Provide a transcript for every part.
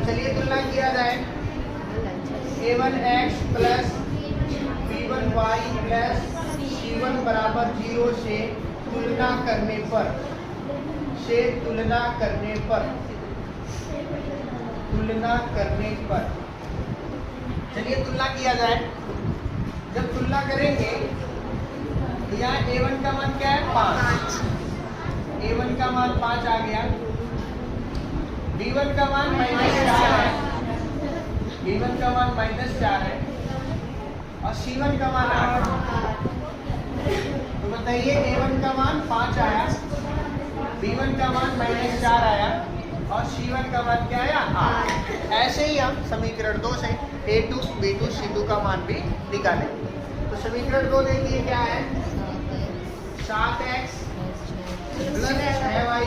चलिए तुलना किया जाए। a1x plus b1y plus c1 बराबर 0 से तुलना करने पर चलिए तुलना किया जाए। जब तुलना करेंगे तो यहाँ a1 का मान क्या है 5, a1 का मान 5 आ गया, b1 का मान -4 है, b1 का मान -4 है और c1 का मान 8। तो बताइए a1 का मान 5 आया, b1 का मान -4 आया और c1 का मान क्या आया 8। ऐसे ही हम समीकरण 2 से a2, b2, c2 का मान भी निकालेंगे। तो समीकरण 2 देखिए क्या है, 7x प्लस 6y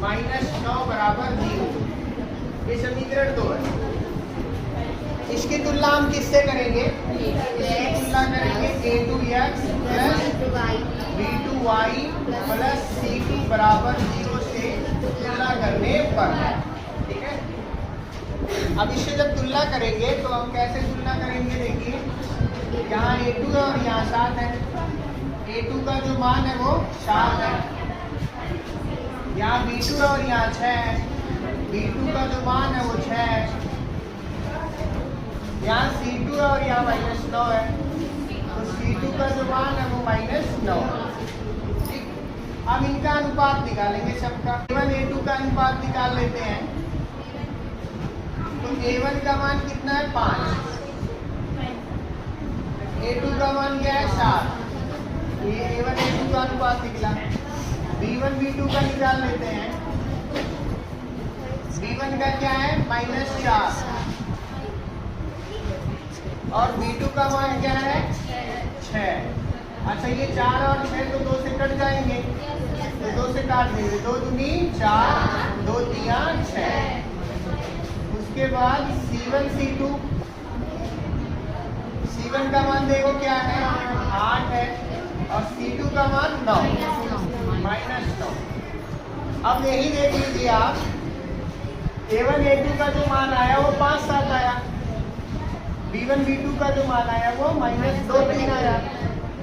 -9 बराबर 0। ये समीकरण 2 है। इसकी तुलना हम किससे करेंगे? इसकी तुलना करेंगे a2x plus b2y plus c2 बराबर 0 से तुलना करने पर। ठीक है, अब इससे जब तुलना करेंगे तो हम कैसे तुलना करेंगे? देखिए यहाँ a2 है और यहाँ 7 है, a2 का जो मान है वो 7 है, यहाँ b2 है और यहाँ 6 है, b2 का जो मान है वो 6 है, यहाँ c2 है और यहाँ -9 है, तो c2 का जो मान है वो -9। ठीक, अब इनका अनुपात निकालेंगे सबका। a1 a2 का अनुपात निकाल लेते हैं। तो a1 का मान कितना है 5, a2 का मान क्या है 7, ये a1 a2 का अनुपात निकला। b1 b2 का निकाल लेते हैं। b1 का क्या है -4 और b2 का मान क्या है 6। अच्छा, ये 4 और 6 तो 2 से कट जाएंगे, तो 2 से काट देंगे, 2 दूनी 4, 2 तिया 6। उसके बाद c1 c2, c1 का मान देखो क्या है 8 है और c2 का मान 9 -9। अब यही देख लीजिए आप, a1 a2 का जो मान आया वो 5 7 आया, b1 b2 का जो मान आया वो -2 3 आया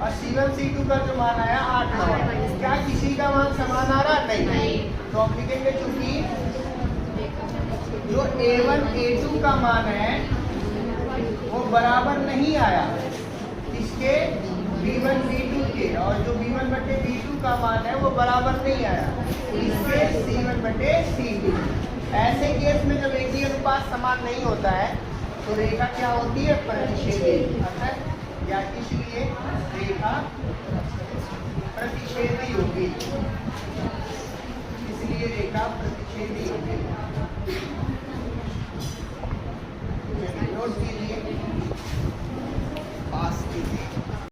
और c1 c2 का जो मान आया 8 9। क्या किसी का मान समान आ रहा? नहीं। तो हम लिखेंगे क्योंकि जो a1 a2 का मान है वो बराबर नहीं आया इसके b1 b2 के, और जो b1 बटे b2 का मान है वो बराबर नहीं आया इसके c1 बटे c2। ऐसे केस में जब एक ही अनुपात समान नहीं होता है तो रेखा क्या होती है? प्रतिच्छेदी। अर्थात या इसलिए रेखा प्रतिच्छेदी होगी, इसलिए रेखा प्रतिच्छेदी होगी। नोट कीजिए।